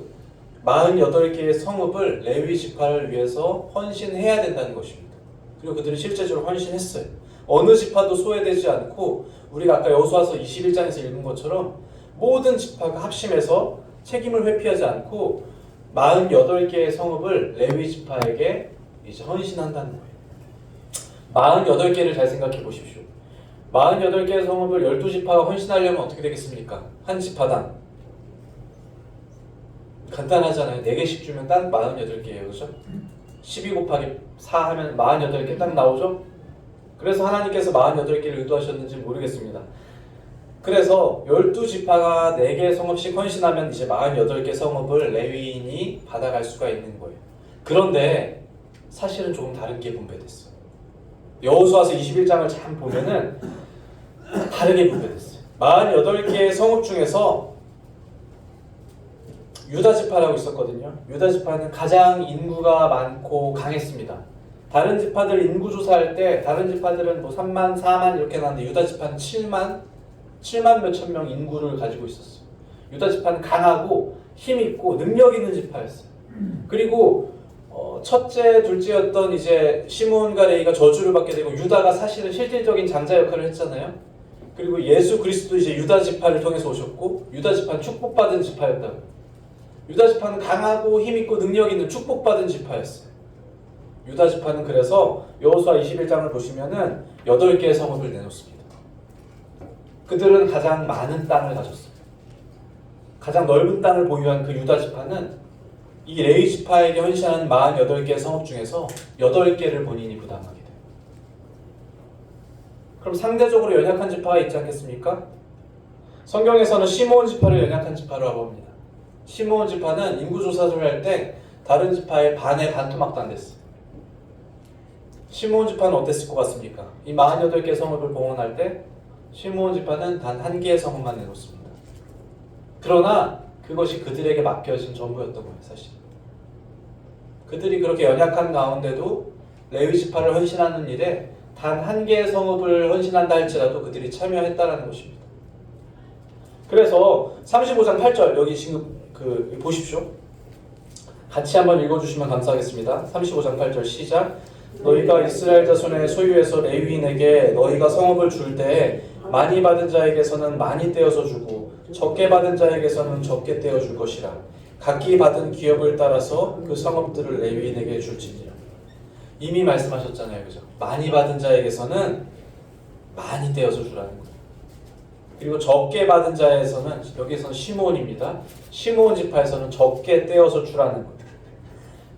48개의 성읍을 레위 지파를 위해서 헌신해야 된다는 것입니다. 그리고 그들이 실제적으로 헌신했어요. 어느 지파도 소외되지 않고 우리가 아까 여호수아서 21장에서 읽은 것처럼 모든 지파가 합심해서 책임을 회피하지 않고 48개의 성읍을 레위 지파에게 이제 헌신한다는 거예요. 48개를 잘 생각해 보십시오. 48개의 성읍을 12지파가 헌신하려면 어떻게 되겠습니까? 한 지파당 간단하잖아요. 4개씩 주면 딱 48개예요. 그죠? 12 곱하기 4 하면 48개 딱 나오죠? 그래서 하나님께서 48개를 의도하셨는지 모르겠습니다. 그래서 12지파가 4개 성읍씩 헌신하면 이제 48개 성읍을 레위인이 받아갈 수가 있는 거예요. 그런데 사실은 조금 다른 게 분배됐어요. 여호수아서 21장을 참 보면은 다르게 분배됐어요. 48개의 성읍 중에서 유다 지파라고 있었거든요. 유다 지파는 가장 인구가 많고 강했습니다. 다른 지파들 인구 조사할 때 다른 지파들은 뭐 3만, 4만 이렇게 나왔는데 유다 지파는 7만 몇천 명 인구를 가지고 있었어요. 유다 지파는 강하고 힘있고 능력 있는 지파였어요. 그리고 첫째, 둘째였던 이제 시므온과 레위가 저주를 받게 되고 유다가 사실은 실질적인 장자 역할을 했잖아요. 그리고 예수 그리스도 이제 유다 지파를 통해서 오셨고 유다 지파는 축복받은 지파였다고. 유다 지파는 강하고 힘있고 능력 있는 축복받은 지파였어요. 유다 지파는 그래서 여호수아 21장을 보시면은 8개의 성읍을 내놓습니다. 그들은 가장 많은 땅을 가졌어요. 가장 넓은 땅을 보유한 그 유다 지파는 이 레위 지파에게 헌신한 48개의 성읍 중에서 8개를 본인이 부담하게 돼요. 그럼 상대적으로 연약한 지파가 있지 않겠습니까? 성경에서는 시므온 지파를 연약한 지파라고 합니다. 시므온 지파는 인구조사를 할 때 다른 지파의 반의 반토막도 안 됐어요. 시므온 지파는 어땠을 것 같습니까? 이 48개 성읍을 봉헌할 때 시므온 지파는 단 1개의 성읍만 내놓습니다. 그러나 그것이 그들에게 맡겨진 전부였던 거예요, 사실. 그들이 그렇게 연약한 가운데도 레위 지파를 헌신하는 일에 단 1개의 성읍을 헌신한다 할지라도 그들이 참여했다라는 것입니다. 그래서 35장 8절 여기 지금 보십시오. 같이 한번 읽어주시면 감사하겠습니다. 35장 8절 시작. 너희가 이스라엘 자손의 소유에서 레위인에게 너희가 성읍을 줄 때에 많이 받은 자에게서는 많이 떼어서 주고 적게 받은 자에게서는 적게 떼어 줄 것이라. 각기 받은 기업을 따라서 그 성읍들을 레위인에게 줄지니라. 이미 말씀하셨잖아요, 그죠? 많이 받은 자에게서는 많이 떼어서 주라는 거예요. 그리고 적게 받은 자에서는 여기서는 시므온입니다. 시므온 지파에서는 적게 떼어서 주라는 거예요.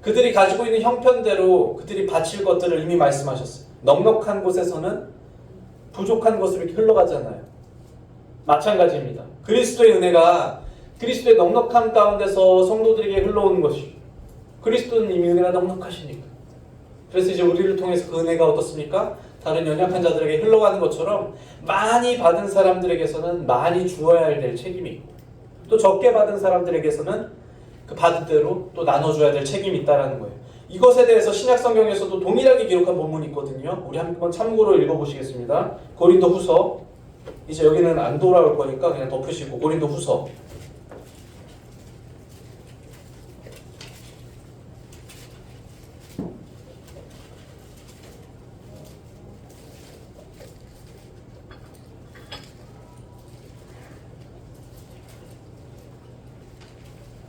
그들이 가지고 있는 형편대로 그들이 바칠 것들을 이미 말씀하셨어요. 넉넉한 곳에서는 부족한 것으로 이렇게 흘러가잖아요. 마찬가지입니다. 그리스도의 은혜가 그리스도의 넉넉함 가운데서 성도들에게 흘러오는 것이 그리스도는 이미 은혜가 넉넉하시니까. 그래서 이제 우리를 통해서 그 은혜가 어떻습니까? 다른 연약한 자들에게 흘러가는 것처럼 많이 받은 사람들에게서는 많이 주어야 될 책임이 있고 또 적게 받은 사람들에게서는 그 받은 대로 또 나눠줘야 될 책임이 있다는 거예요. 이것에 대해서 신약 성경에서도 동일하게 기록한 본문이 있거든요. 우리 한번 참고로 읽어보시겠습니다. 고린도 후서, 이제 여기는 안 돌아올 거니까 그냥 덮으시고 고린도 후서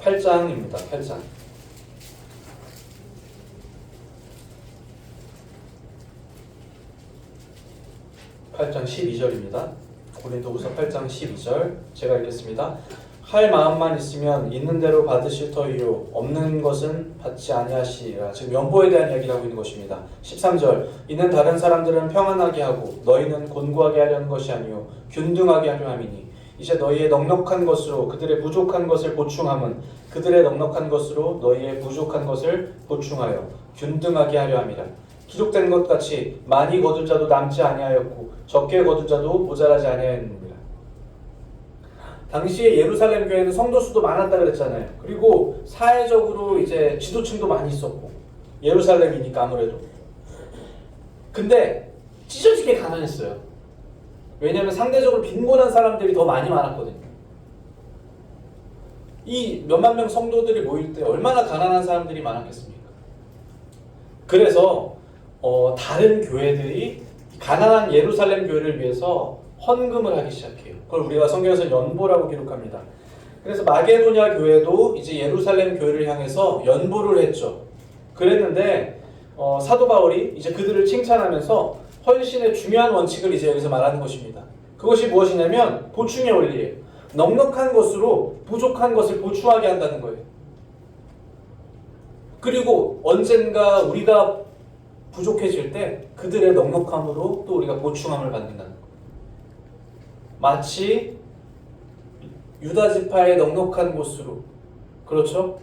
8장입니다. 8장. 8장 12절입니다. 고린도후서 8장 12절 제가 읽겠습니다. 할 마음만 있으면 있는 대로 받으실 터이요 없는 것은 받지 아니하시리라. 지금 연보에 대한 이야기를 하고 있는 것입니다. 13절 이는 다른 사람들은 평안하게 하고 너희는 곤고하게 하려는 것이 아니요 균등하게 하려 함이니 이제 너희의 넉넉한 것으로 그들의 부족한 것을 보충함은 그들의 넉넉한 것으로 너희의 부족한 것을 보충하여 균등하게 하려 함이라. 기록된 것 같이 많이 거둔 자도 남지 아니하였고 적게 거둔 자도 모자라지 아니하였느니라. 당시에 예루살렘 교회는 성도 수도 많았다 그랬잖아요. 그리고 사회적으로 이제 지도층도 많이 있었고 예루살렘이니까 아무래도. 근데 찢어지게 가난했어요. 왜냐하면 상대적으로 빈곤한 사람들이 더 많이 많았거든요. 이 몇만 명 성도들이 모일 때 얼마나 가난한 사람들이 많았겠습니까? 그래서 다른 교회들이 가난한 예루살렘 교회를 위해서 헌금을 하기 시작해요. 그걸 우리가 성경에서 연보라고 기록합니다. 그래서 마게도냐 교회도 이제 예루살렘 교회를 향해서 연보를 했죠. 그랬는데 사도 바울이 이제 그들을 칭찬하면서 헌신의 중요한 원칙을 이제 여기서 말하는 것입니다. 그것이 무엇이냐면 보충의 원리예요. 넉넉한 것으로 부족한 것을 보충하게 한다는 거예요. 그리고 언젠가 우리가 부족해질 때 그들의 넉넉함으로 또 우리가 보충함을 받는다는 거예요. 마치 유다 지파의 넉넉한 곳으로, 그렇죠?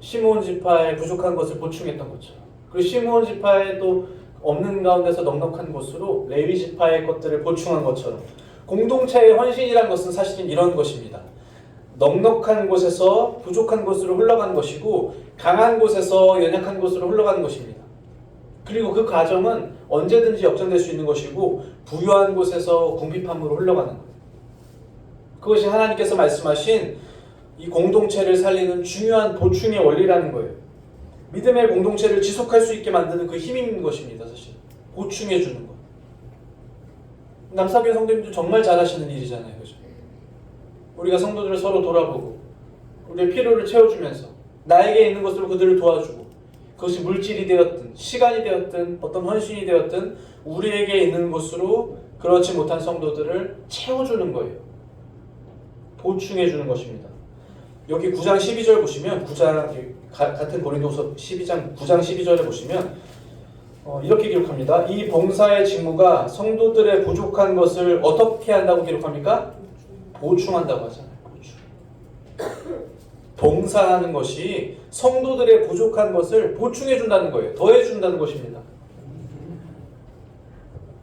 시므온 지파의 부족한 것을 보충했던 것처럼, 그리고 시므온 지파의 또 없는 가운데서 넉넉한 것으로 레위 지파의 것들을 보충한 것처럼 공동체의 헌신이란 것은 사실은 이런 것입니다. 넉넉한 곳에서 부족한 곳으로 흘러간 것이고 강한 곳에서 연약한 곳으로 흘러가는 것입니다. 그리고 그 과정은 언제든지 역전될 수 있는 것이고 부유한 곳에서 궁핍함으로 흘러가는 거예요. 그것이 하나님께서 말씀하신 이 공동체를 살리는 중요한 보충의 원리라는 거예요. 믿음의 공동체를 지속할 수 있게 만드는 그 힘이 있는 것입니다. 사실 보충해 주는 거. 남사교회 성도님들 정말 잘하시는 일이잖아요. 그죠? 우리가 성도들을 서로 돌아보고 우리의 필요를 채워주면서 나에게 있는 것으로 그들을 도와주고, 그것이 물질이 되었든 시간이 되었든 어떤 헌신이 되었든 우리에게 있는 것으로 그렇지 못한 성도들을 채워주는 거예요. 보충해 주는 것입니다. 여기 9장 12절 보시면, 같은 고린도서 12장 9장 12절에 보시면 이렇게 기록합니다. 이 봉사의 직무가 성도들의 부족한 것을 어떻게 한다고 기록합니까? 보충한다고 하잖아요. 보충. 봉사하는 것이 성도들의 부족한 것을 보충해 준다는 거예요. 더해 준다는 것입니다.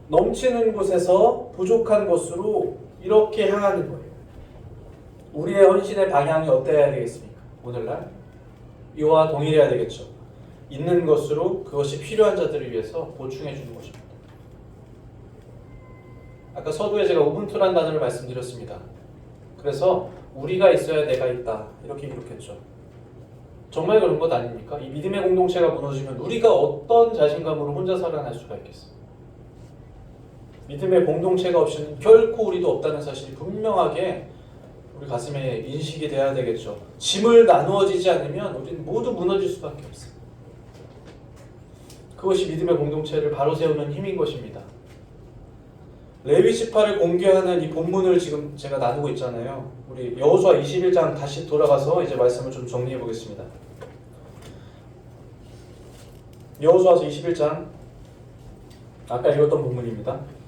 넘치는 곳에서 부족한 것으로 이렇게 향하는 거예요. 우리의 헌신의 방향이 어때야 되겠습니까? 오늘날 이와 동일해야 되겠죠. 있는 것으로 그것이 필요한 자들을 위해서 보충해 주는 것입니다. 아까 서두에 제가 우분투라는 단어를 말씀드렸습니다. 그래서 우리가 있어야 내가 있다 이렇게 기록했죠. 정말 그런 것 아닙니까? 이 믿음의 공동체가 무너지면 우리가 어떤 자신감으로 혼자 살아날 수가 있겠어요? 믿음의 공동체가 없이는 결코 우리도 없다는 사실이 분명하게 우리 가슴에 인식이 돼야 되겠죠. 짐을 나누어지지 않으면 우리는 모두 무너질 수밖에 없어요. 그것이 믿음의 공동체를 바로 세우는 힘인 것입니다. 레위 지파를 공개하는 이 본문을 지금 제가 나누고 있잖아요. 우리 여호수아 21장 다시 돌아가서 이제 말씀을 좀 정리해 보겠습니다. 여호수아서 21장 아까 읽었던 본문입니다.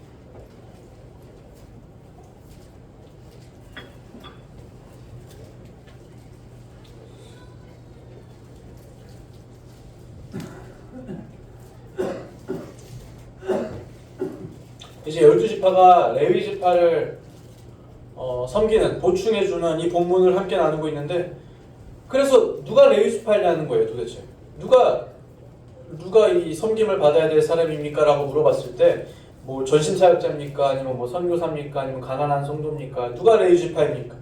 이제 12지파가 레위 지파를 섬기는, 보충해주는 이 본문을 함께 나누고 있는데, 그래서 누가 레위 지파냐는 거예요. 도대체 누가 이 섬김을 받아야 될 사람입니까? 라고 물어봤을 때 뭐 전심사역자입니까? 아니면 뭐 선교사입니까? 아니면 가난한 성도입니까? 누가 레위 지파입니까?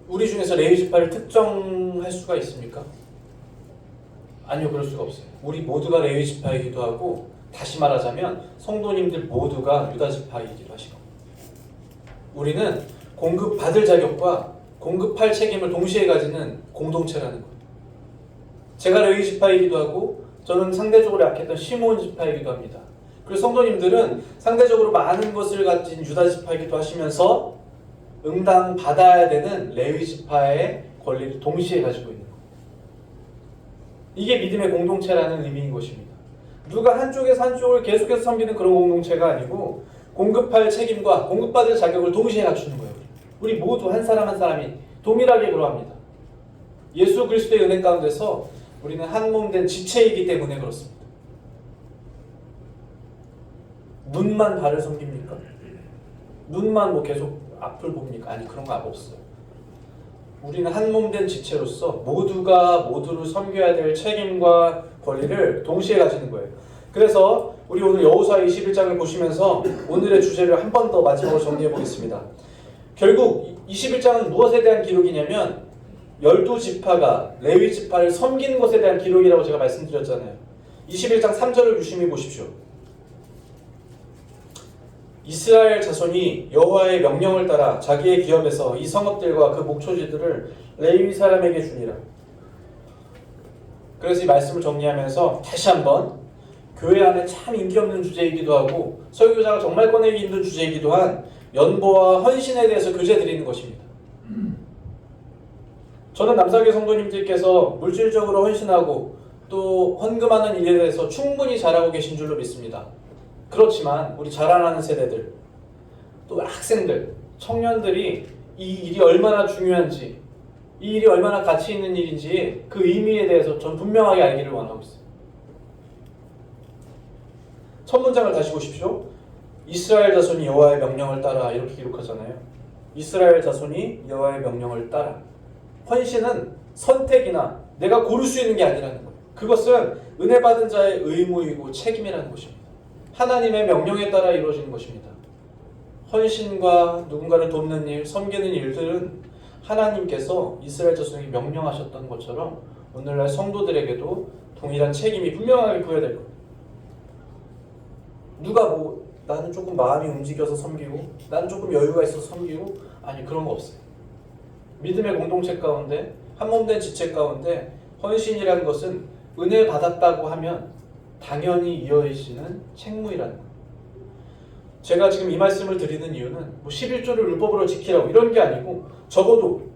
우리 중에서 레위 지파를 특정할 수가 있습니까? 아니요, 그럴 수가 없어요. 우리 모두가 레위 지파이기도 하고, 다시 말하자면 성도님들 모두가 유다 지파이기도 하시고, 우리는 공급받을 자격과 공급할 책임을 동시에 가지는 공동체라는 거예요. 제가 레위 지파이기도 하고 저는 상대적으로 약했던 시므온 지파이기도 합니다. 그리고 성도님들은 상대적으로 많은 것을 가진 유다 지파이기도 하시면서 응당 받아야 되는 레위 지파의 권리를 동시에 가지고 있는 거예요. 이게 믿음의 공동체라는 의미인 것입니다. 누가 한쪽에서 한쪽을 계속해서 섬기는 그런 공동체가 아니고 공급할 책임과 공급받을 자격을 동시에 갖추는 거예요. 우리 모두 한 사람 한 사람이 동일하게 그러합니다. 예수 그리스도의 은혜 가운데서 우리는 한 몸 된 지체이기 때문에 그렇습니다. 눈만 발을 섬깁니까? 눈만 뭐 계속 앞을 봅니까? 아니, 그런 거 없어요. 우리는 한 몸 된 지체로서 모두가 모두를 섬겨야 될 책임과 권리를 동시에 가지는 거예요. 그래서 우리 오늘 여호수아 21장을 보시면서 오늘의 주제를 한 번 더 마지막으로 정리해 보겠습니다. 결국 21장은 무엇에 대한 기록이냐면 12지파가 레위 지파를 섬기는 것에 대한 기록이라고 제가 말씀드렸잖아요. 21장 3절을 유심히 보십시오. 이스라엘 자손이 여호와의 명령을 따라 자기의 기업에서 이 성읍들과 그 목초지들을 레위 사람에게 주니라. 그래서 이 말씀을 정리하면서 다시 한번 교회 안에 참 인기 없는 주제이기도 하고 설교자가 정말 꺼내기 힘든 주제이기도 한 연보와 헌신에 대해서 교제 드리는 것입니다. 저는 남사교 성도님들께서 물질적으로 헌신하고 또 헌금하는 일에 대해서 충분히 잘하고 계신 줄로 믿습니다. 그렇지만 우리 자라나는 세대들, 또 학생들, 청년들이 이 일이 얼마나 중요한지, 이 일이 얼마나 가치 있는 일인지 그 의미에 대해서 전 분명하게 알기를 원하고 있어요. 첫 문장을 다시 보십시오. 이스라엘 자손이 여호와의 명령을 따라 이렇게 기록하잖아요. 이스라엘 자손이 여호와의 명령을 따라. 헌신은 선택이나 내가 고를 수 있는 게 아니라는 거예요. 그것은 은혜 받은 자의 의무이고 책임이라는 것입니다. 하나님의 명령에 따라 이루어지는 것입니다. 헌신과 누군가를 돕는 일, 섬기는 일들은 하나님께서 이스라엘 자손에게 명령하셨던 것처럼 오늘날 성도들에게도 동일한 책임이 분명하게 부여될 겁니다. 누가 나는 조금 마음이 움직여서 섬기고 나는 조금 여유가 있어서 섬기고 아니 그런 거 없어요. 믿음의 공동체 가운데 한 몸 된 지체 가운데 헌신이라는 것은 은혜 받았다고 하면 당연히 이어지는 책무이라는 거예요. 제가 지금 이 말씀을 드리는 이유는 11조를 율법으로 지키라고 이런 게 아니고 적어도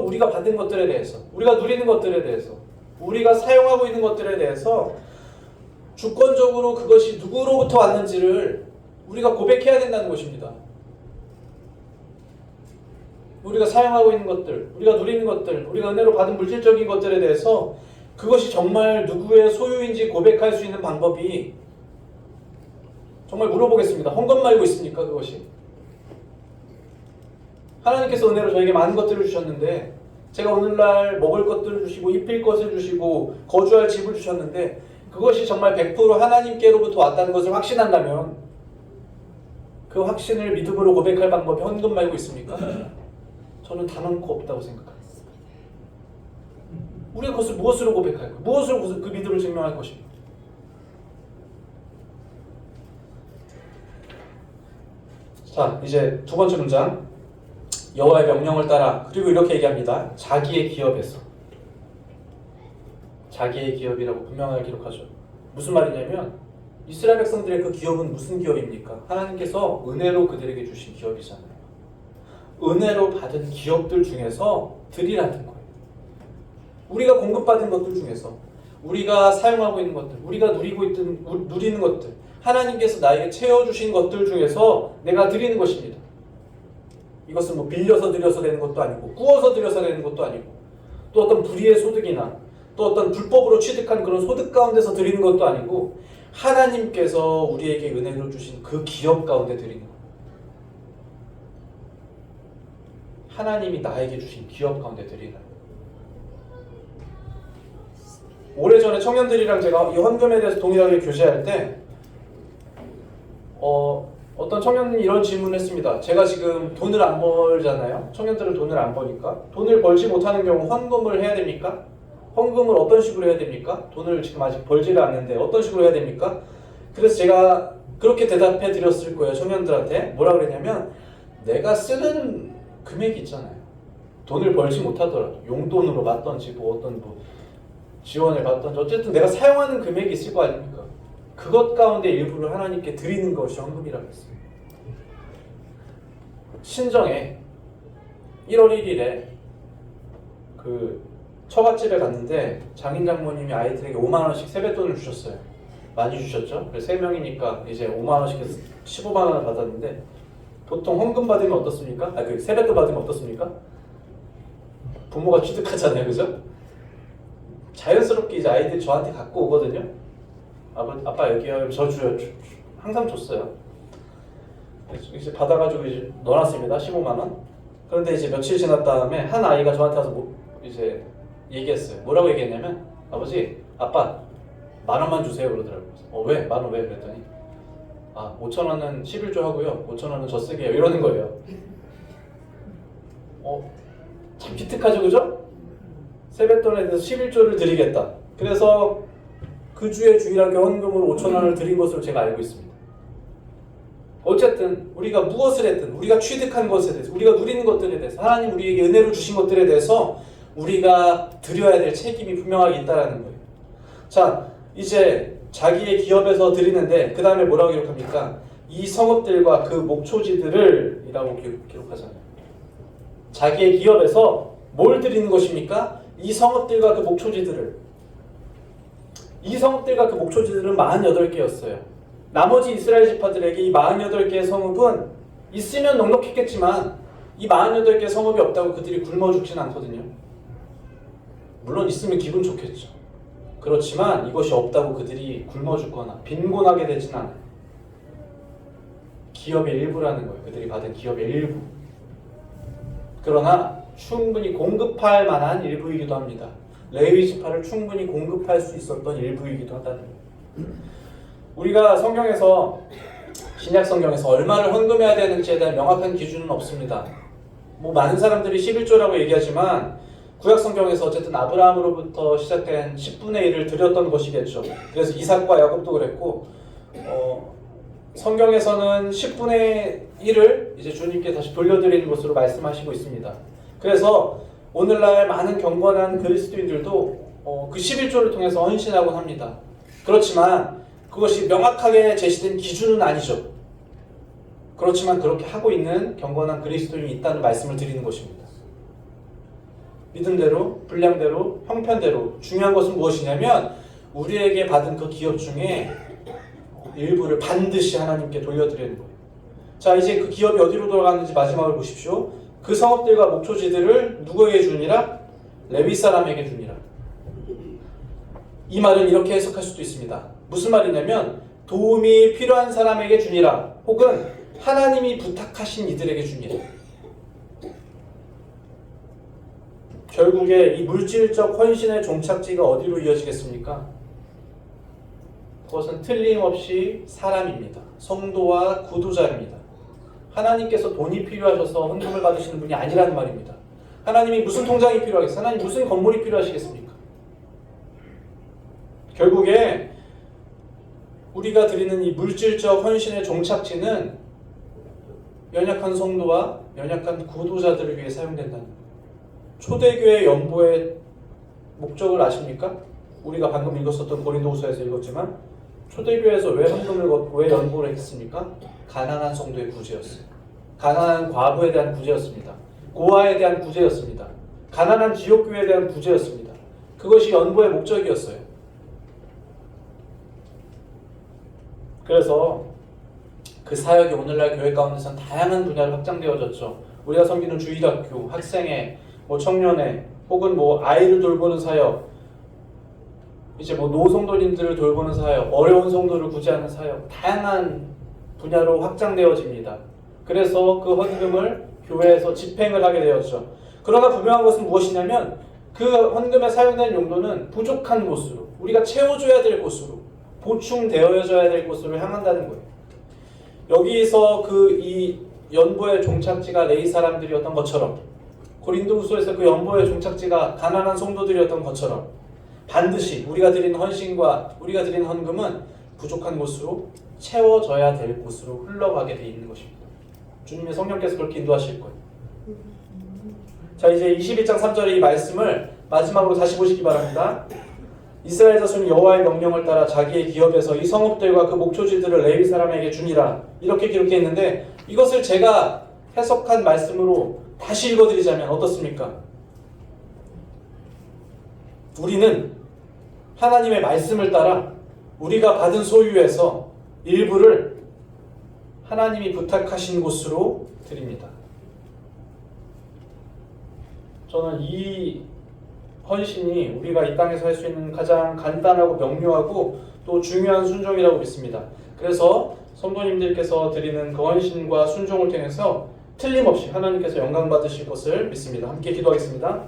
우리가 받은 것들에 대해서 우리가 누리는 것들에 대해서 우리가 사용하고 있는 것들에 대해서 주권적으로 그것이 누구로부터 왔는지를 우리가 고백해야 된다는 것입니다. 우리가 사용하고 있는 것들, 우리가 누리는 것들, 우리가 은혜로 받은 물질적인 것들에 대해서 그것이 정말 누구의 소유인지 고백할 수 있는 방법이 정말 물어보겠습니다. 헌금 말고 있습니까? 그것이? 하나님께서 은혜로 저에게 많은 것들을 주셨는데 제가 오늘날 먹을 것들을 주시고 입힐 것을 주시고 거주할 집을 주셨는데 그것이 정말 100% 하나님께로부터 왔다는 것을 확신한다면 그 확신을 믿음으로 고백할 방법이 헌금 말고 있습니까? 저는 단언코 없다고 생각합니다. 우리가 그것을 무엇으로 고백할 까 무엇으로 그 믿음을 증명할 것입니까? 자, 이제 두 번째 문장. 여호와의 명령을 따라. 그리고 이렇게 얘기합니다. 자기의 기업에서. 자기의 기업이라고 분명하게 기록하죠. 무슨 말이냐면 이스라엘 백성들의 그 기업은 무슨 기업입니까? 하나님께서 은혜로 그들에게 주신 기업이잖아요. 은혜로 받은 기업들 중에서 드리라는 거예요. 우리가 공급받은 것들 중에서 우리가 사용하고 있는 것들, 우리가 누리는 것들, 하나님께서 나에게 채워주신 것들 중에서 내가 드리는 것입니다. 이것은 빌려서 드려서 되는 것도 아니고 구워서 드려서 되는 것도 아니고 또 어떤 불의의 소득이나 또 어떤 불법으로 취득한 그런 소득 가운데서 드리는 것도 아니고 하나님께서 우리에게 은혜로 주신 그 기업 가운데 드리는 거예요. 하나님이 나에게 주신 기업 가운데 드리는 거예요. 오래전에 청년들이랑 제가 이 헌금에 대해서 동일하게 교제할 때 어떤 청년이 이런 질문을 했습니다. 제가 지금 돈을 안 벌잖아요. 청년들은 돈을 안 버니까 돈을 벌지 못하는 경우 헌금을 해야 됩니까? 헌금을 어떤 식으로 해야 됩니까? 돈을 지금 아직 벌지를 않는데 어떤 식으로 해야 됩니까? 그래서 제가 그렇게 대답해 드렸을 거예요. 청년들한테 뭐라 그랬냐면 내가 쓰는 금액이 있잖아요. 돈을 벌지 못하더라도 용돈으로 받던지 어떤 지원을 받던지 어쨌든 내가 사용하는 금액이 있을 거 아닙니까? 그것 가운데 일부를 하나님께 드리는 것이 헌금이라고 했어요. 신정에 1월 1일에 그 처갓집에 갔는데 장인 장모님이 아이들에게 5만 원씩 세뱃돈을 주셨어요. 많이 주셨죠? 그래서 3명이니까 이제 5만 원씩 해서 15만 원을 받았는데 보통 헌금 받으면 어떻습니까? 그 세뱃돈 받으면 어떻습니까? 부모가 취득하잖아요, 그죠? 자연스럽게 이제 아이들이 저한테 갖고 오거든요. 아빠 여기요, 저 줘요. 항상 줬어요. 이제 받아가지고 이제 넣어놨습니다. 15만 원. 그런데 이제 며칠 지났 다음에 한 아이가 저한테 와서 이제 얘기했어요. 뭐라고 얘기했냐면 아버지, 아빠 10,000원만 주세요 그러더라고요. 왜? 10,000원 왜? 그랬더니 5,000원은 11조 하고요. 5,000원은 저 쓰게요. 이러는 거예요. 참 기특하죠, 그죠? 세뱃돈에 대해서 11조를 드리겠다. 그래서 그 주에 주일학교 헌금으로 5,000원을 드린 것으로 제가 알고 있습니다. 어쨌든 우리가 무엇을 했든 우리가 취득한 것에 대해서 우리가 누리는 것들에 대해서 하나님 우리에게 은혜로 주신 것들에 대해서 우리가 드려야 될 책임이 분명하게 있다는 거예요. 자, 이제 자기의 기업에서 드리는데 그 다음에 뭐라고 기록합니까? 이 성읍들과 그 목초지들을 이라고 기록하잖아요. 자기의 기업에서 뭘 드리는 것입니까? 이 성읍들과 그 목초지들을. 이 성읍들과 그 목초지들은 48개였어요. 나머지 이스라엘 지파들에게 이 48개의 성읍은 있으면 넉넉했겠지만 이 48개의 성읍이 없다고 그들이 굶어 죽진 않거든요. 물론 있으면 기분 좋겠죠. 그렇지만 이것이 없다고 그들이 굶어 죽거나 빈곤하게 되진 않아요. 기업의 일부라는 거예요. 그들이 받은 기업의 일부. 그러나 충분히 공급할 만한 일부이기도 합니다. 레위 지파를 충분히 공급할 수 있었던 일부이기도 하다는 거예요. 우리가 성경에서 신약 성경에서 얼마를 헌금해야 되는지에 대한 명확한 기준은 없습니다. 많은 사람들이 11조라고 얘기하지만 구약 성경에서 어쨌든 아브라함으로부터 시작된 10분의 1을 드렸던 것이겠죠. 그래서 이삭과 야곱도 그랬고 성경에서는 10분의 1을 이제 주님께 다시 돌려드리는 것으로 말씀하시고 있습니다. 그래서 오늘날 많은 경건한 그리스도인들도 그 11조를 통해서 헌신하곤 합니다. 그렇지만 그것이 명확하게 제시된 기준은 아니죠. 그렇지만 그렇게 하고 있는 경건한 그리스도인이 있다는 말씀을 드리는 것입니다. 믿음대로, 분량대로, 형편대로 중요한 것은 무엇이냐면 우리에게 받은 그 기업 중에 일부를 반드시 하나님께 돌려드리는 거예요. 자, 이제 그 기업이 어디로 돌아가는지 마지막을 보십시오. 그 성읍들과 목초지들을 누구에게 주니라? 레위 사람에게 주니라. 이 말은 이렇게 해석할 수도 있습니다. 무슨 말이냐면 도움이 필요한 사람에게 주니라, 혹은 하나님이 부탁하신 이들에게 주니라. 결국에 이 물질적 헌신의 종착지가 어디로 이어지겠습니까? 그것은 틀림없이 사람입니다. 성도와 구도자입니다. 하나님께서 돈이 필요하셔서 헌금을 받으시는 분이 아니라는 말입니다. 하나님이 무슨 통장이 필요하겠어요? 하나님 무슨 건물이 필요하시겠습니까? 결국에 우리가 드리는 이 물질적 헌신의 종착지는 연약한 성도와 연약한 구도자들을 위해 사용된다는 거예요. 초대교회 연보의 목적을 아십니까? 우리가 방금 읽었었던 고린도후서에서 읽었지만 초대교회에서 왜 연보를 했습니까? 가난한 성도의 구제였어요. 가난한 과부에 대한 구제였습니다. 고아에 대한 구제였습니다. 가난한 지역교회에 대한 구제였습니다. 그것이 연보의 목적이었어요. 그래서 그 사역이 오늘날 교회 가운데서 다양한 분야로 확장되어졌죠. 우리가 섬기는 주일학교, 학생회, 청년회, 혹은 아이를 돌보는 사역, 이제 노성도님들을 돌보는 사역, 어려운 성도를 구제하는 사역, 다양한 분야로 확장되어집니다. 그래서 그 헌금을 교회에서 집행을 하게 되었죠. 그러나 분명한 것은 무엇이냐면 그 헌금에 사용된 용도는 부족한 곳으로, 우리가 채워줘야 될 곳으로, 보충되어져야 될 곳으로 향한다는 거예요. 여기서 이 연보의 종착지가 레위 사람들이었던 것처럼, 고린도후서에서 그 연보의 종착지가 가난한 성도들이었던 것처럼 반드시 우리가 드린 헌신과 우리가 드린 헌금은 부족한 곳으로 채워져야 될 곳으로 흘러가게 돼 있는 것입니다. 주님의 성령께서 그렇게 인도하실 거예요. 자, 이제 21장 3절의 이 말씀을 마지막으로 다시 보시기 바랍니다. 이스라엘 자손이 여호와의 명령을 따라 자기의 기업에서 이 성읍들과 그 목초지들을 레위 사람에게 주니라, 이렇게 기록해 있는데 이것을 제가 해석한 말씀으로 다시 읽어드리자면 어떻습니까? 우리는 하나님의 말씀을 따라 우리가 받은 소유에서 일부를 하나님이 부탁하신 곳으로 드립니다. 저는 이 헌신이 우리가 이 땅에서 할 수 있는 가장 간단하고 명료하고 또 중요한 순종이라고 믿습니다. 그래서 성도님들께서 드리는 그 헌신과 순종을 통해서 틀림없이 하나님께서 영광 받으실 것을 믿습니다. 함께 기도하겠습니다.